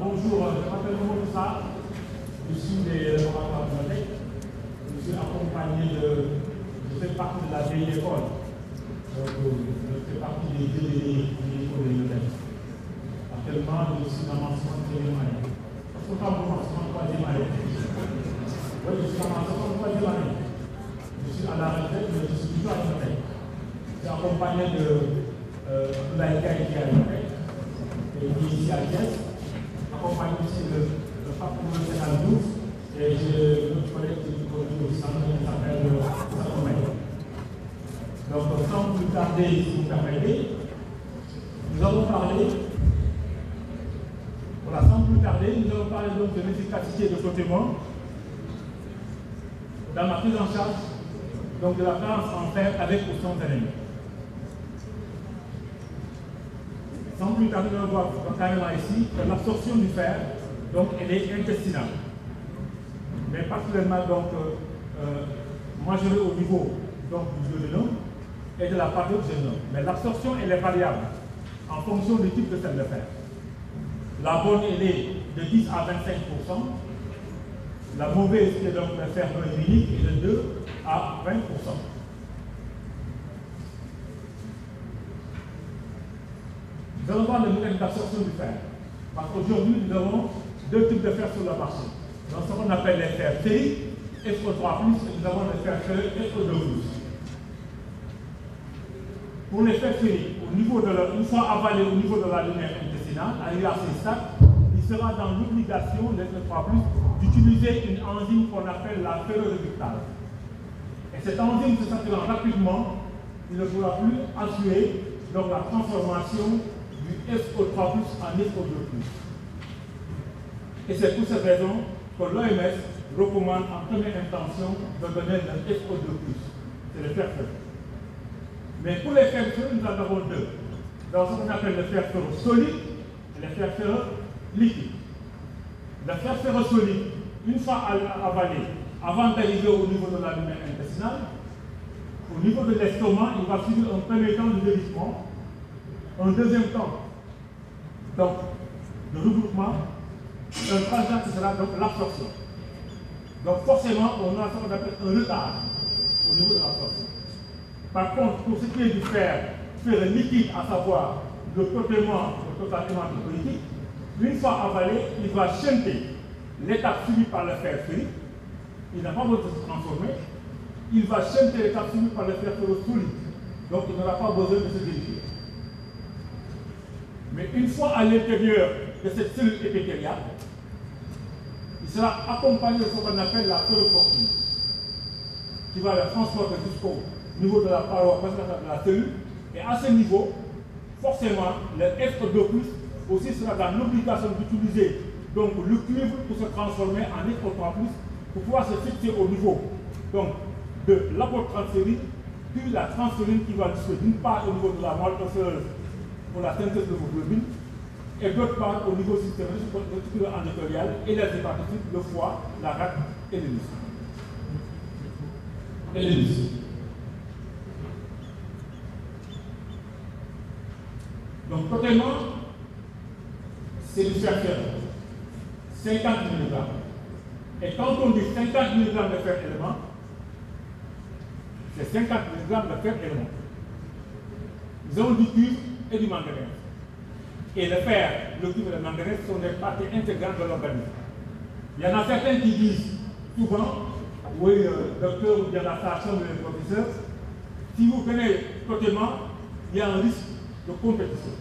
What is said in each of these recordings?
bonjour, je m'appelle Moussa, je suis des laboratoires de Montec. Je suis accompagné je fais partie de la vieille école. Donc, je fais partie des délégués de l'école de Montec. Actuellement, je suis dans ma 63e année. Pourquoi mon 63e année? Oui, je suis dans ma 63e année. Je suis à la retraite, mais je suis toujours à Montec. Je suis accompagné de l'AICA qui est à Montec. Et qui est ici à Thiès, accompagné aussi le pape national 12 et j'ai notre collègue qui est au centre qui s'appelle Satomé. Donc sans plus tarder, si vous permettez, nous allons parler, voilà, sans plus tarder, nous allons parler donc de l'efficacité de traitement dans la prise en charge donc de la carence en fer avec ou sans anémie. Sans plus tarder, on voit carrément ici que l'absorption du fer, donc, elle est intestinale. Mais particulièrement, donc, majorée au niveau donc, du duodénum et de la partie du duodénum. Mais l'absorption, elle est variable en fonction du type de sel de fer. La bonne, elle est de 10 à 25%. La mauvaise, qui est donc le fer unique, est de 2 à 20%. Nous allons voir le modèle d'absorption du fer. Parce qu'aujourd'hui, nous avons deux types de fer sur le marché. Donc, ce qu'on appelle les fers ferriques, SO3+, et nous avons les fers ferreux, SO2+. Pour les fers ferriques, une fois avalés au niveau de la lumière intestinale, arrivé à ce stade, il sera dans l'obligation, les SO3+, d'utiliser une enzyme qu'on appelle la ferroreductase. Et cette enzyme se saturant rapidement, il ne pourra plus assurer donc, la transformation du SO3+, en SO2+. Et c'est pour cette raison que l'OMS recommande en première intention de donner le SO2+. C'est le fer ferreux. Mais pour les fers ferreux, nous en avons deux. Dans ce qu'on appelle le fer ferreux solide et le fer ferreux liquide. Le fer ferreux solide, une fois avalé, avant d'arriver au niveau de la lumière intestinale, au niveau de l'estomac, il va suivre un premier temps de délitement, un deuxième temps donc, de regroupement, un troisième qui sera donc l'absorption. Donc forcément, on a ce qu'on appelle un retard au niveau de l'absorption. Par contre, pour ce qui est du fer ferreux liquide, à savoir le protément, le total hématopoïétique, une fois avalé, il va shunter l'étape suivie par le fer ferrique. Il n'a pas besoin de se transformer. Il va shunter l'étape suivie par le fer ferreux solide. Donc il n'aura pas besoin de se vérifier. Mais une fois à l'intérieur de cette cellule épithéliale, il sera accompagné de ce qu'on appelle la ferroportine, qui va le transporter jusqu'au niveau de la paroi de la cellule. Et à ce niveau, forcément, le SO2+ aussi sera dans l'obligation d'utiliser donc le cuivre pour se transformer en SO3+, pour pouvoir se fixer au niveau donc, de l'apotransférine, puis la transférine qui va disposer d'une part au niveau de la moelle osseuse pour la synthèse de l'hémoglobine, et d'autre part au niveau systémique, endothélial et les hépatocytes, le foie, la rate et les muscles. Donc, totalement, c'est du fer ferreux, 50 mg. Et quand on dit 50 mg de fer élément, c'est 50 mg de fer élément. Nous avons du cuivre et du manganèse. Et le fer, le cuivre et le manganèse sont des parties intégrantes de l'organisme. Il y en a certains qui disent souvent, oui, docteur ou bien la station de professeur, si vous prenez totalement, il y a un risque de compétition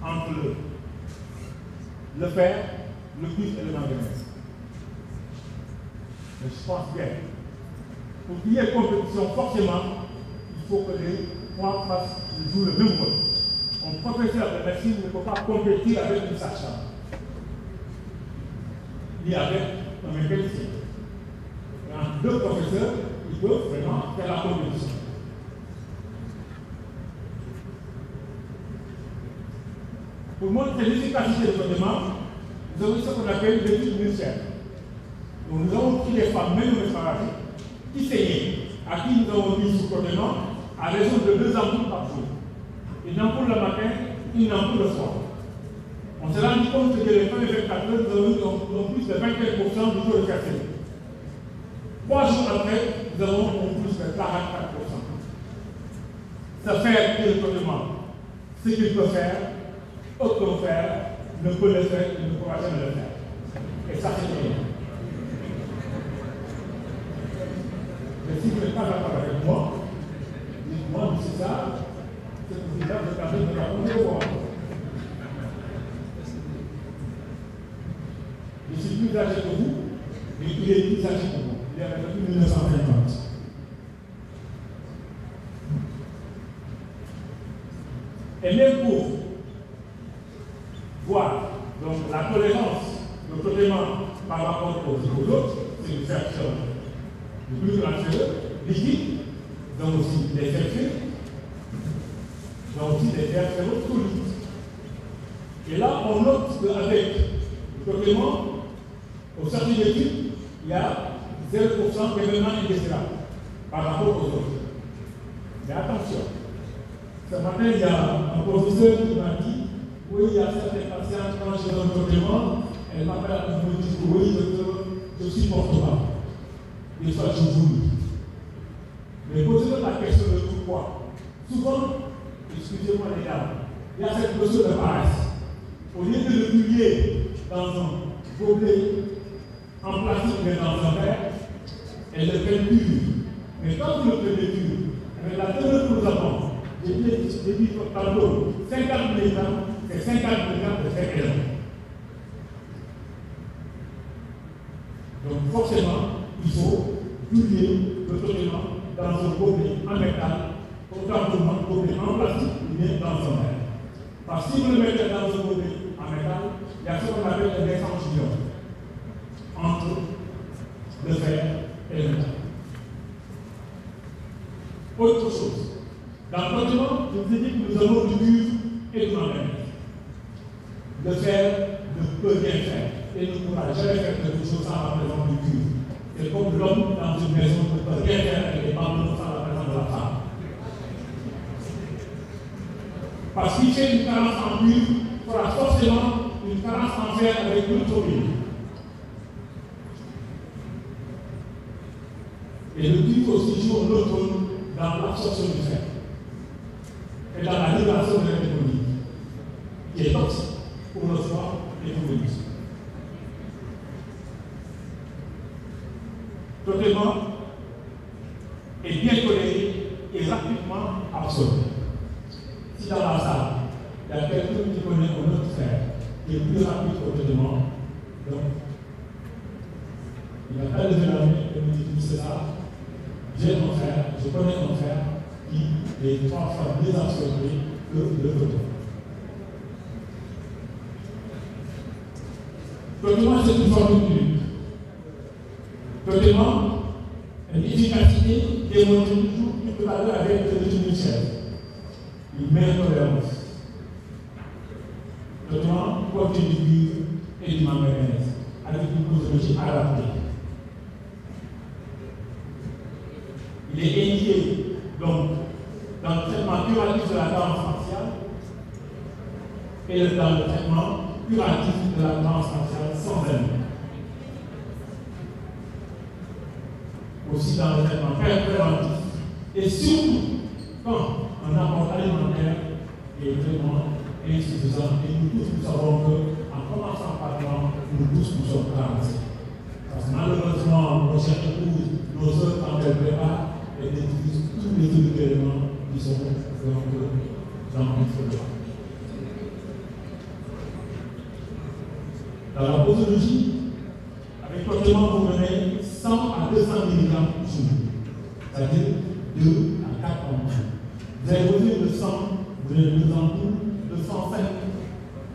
entre le fer, le cuivre et le manganèse. Mais je pense bien, pour qu'il y ait compétition, forcément, il faut que les trois jouent le même rôle. Un professeur de médecine ne peut pas compétir avec une sage-femme, ni avec un mécanicien. Entre deux professeurs, ils peuvent vraiment faire la compétition. Pour montrer l'efficacité de ce traitement, nous avons ce qu'on appelle l'étude initiale. Donc nous avons pris des femmes, même qui saignaient, à qui nous avons mis sous traitement à raison de 2 ampoules par jour. Une ampoule le matin, une ampoule le soir. On s'est rendu compte que les premiers spectateurs ont plus de 25% du taux de fertilité. 3 jours après, nous avons plus de 44%. Ça fait directement ce qu'il peut faire, autre faire, ne peut le faire, il ne pourra jamais le faire. Et ça, c'est rien. Mais si vous n'êtes pas d'accord avec moi, dites-moi, c'est ça, c'est pour dire que je ne vais pas voir. Je suis plus âgé que vous, mais il est plus âgé que vous. Il est depuis 1950. Et même pour voir donc, la tolérance, le traitement par rapport aux autres, c'est une fraction le plus gradueux, liquide, donc aussi des fertiles, donc aussi des fertiles solides. Et là, on note qu'avec le traitement, au sortie d'études, il y a 0% d'événements indésirables par rapport aux autres. Mais attention, ce matin, il y a un professeur qui m'a dit oui, il y a certaines patientes, quand je donne le traitement, elle m'appelle à me dire oui, je ne supporte pas. Des fois, je vous dis. Mais posez-vous la question de pourquoi. Souvent, excusez-moi les gars, il y a cette notion de paresse. Au lieu de le publier dans un gobelet en plastique, mais dans un verre, elle le fait pur. Mais quand vous le prenez pur, avec la teneur que nous avons, j'ai dit tantôt, 50 mg, c'est 50 mg de fer élan. Donc forcément, il faut publier le traitement dans un gobelet en métal, autant pour un gobelet en plastique, ou bien dans un verre. Parce que si vous le mettez dans un gobelet en métal, il y a ce qu'on appelle un échantillon entre le fer et le métal. Autre chose, dans le traitement, je vous ai dit que nous avons du cuivre et du manganèse. Le fer ne peut rien faire et ne pourra jamais faire quelque chose sans la présence du cuivre. C'est comme l'homme dans une maison ne peut rien faire avec les bambous sans la présence de la femme. Parce qu'il fait une carence en cuivre, il fera forcément une carence en fer avec l'automobile. Et le cuivre aussi joue un autre rôle dans l'absorption du fer et dans la libération de l'économie, qui est toxique pour le foie et pour le muscle. Le traitement est bien toléré et rapidement absorbé. Si dans la salle, il y a quelqu'un qui connaît un autre fer qui est plus rapide au traitement, donc il n'a pas levé la main et me dit c'est ça, j'ai un fer, je connais un fer qui est 3 fois mieux absorbé que le traitement. Le traitement, c'est une formule unique. Le traitement, une efficacité démontrée toujours tout à l'heure avec le Michel. Une meilleure tolérance. Le traitement contient du cuivre et du manganèse avec une posologie adaptée. Il est indiqué donc dans le traitement curatif de la carence faciale et dans le traitement curatif de la carence faciale sans aimant. Aussi dans le traitement préventif et surtout quand un apport alimentaire est vraiment insuffisant et nous tous nous savons qu'en commençant par là, nous tous nous sommes carencés. Parce que malheureusement, nos chers épouses, nos œuvres quand elles préparent, elles utilisent tous les éléments qui sont dans le foie. Dans la posologie, avec le traitement, vous menez 100 à 200 mg par jour, c'est-à-dire 2 à 4 par jour. Vous avez besoin de 100, vous avez 2 ampoules, de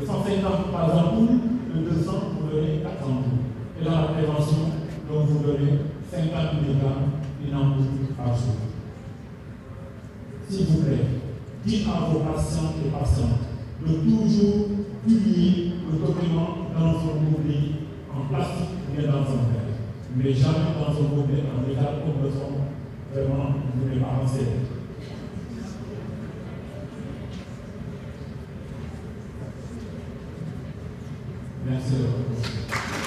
150 par ampoule, de 200, vous donnez 4 ampoules. Et dans la prévention, donc vous donnez 50 mg une ampoule par jour. S'il vous plaît, dites à vos patients et patientes de toujours publier le document dans un gobelet en plastique ou bien dans un verre, mais jamais dans un gobelet en métal comme le sont vraiment vous les parents. Merci.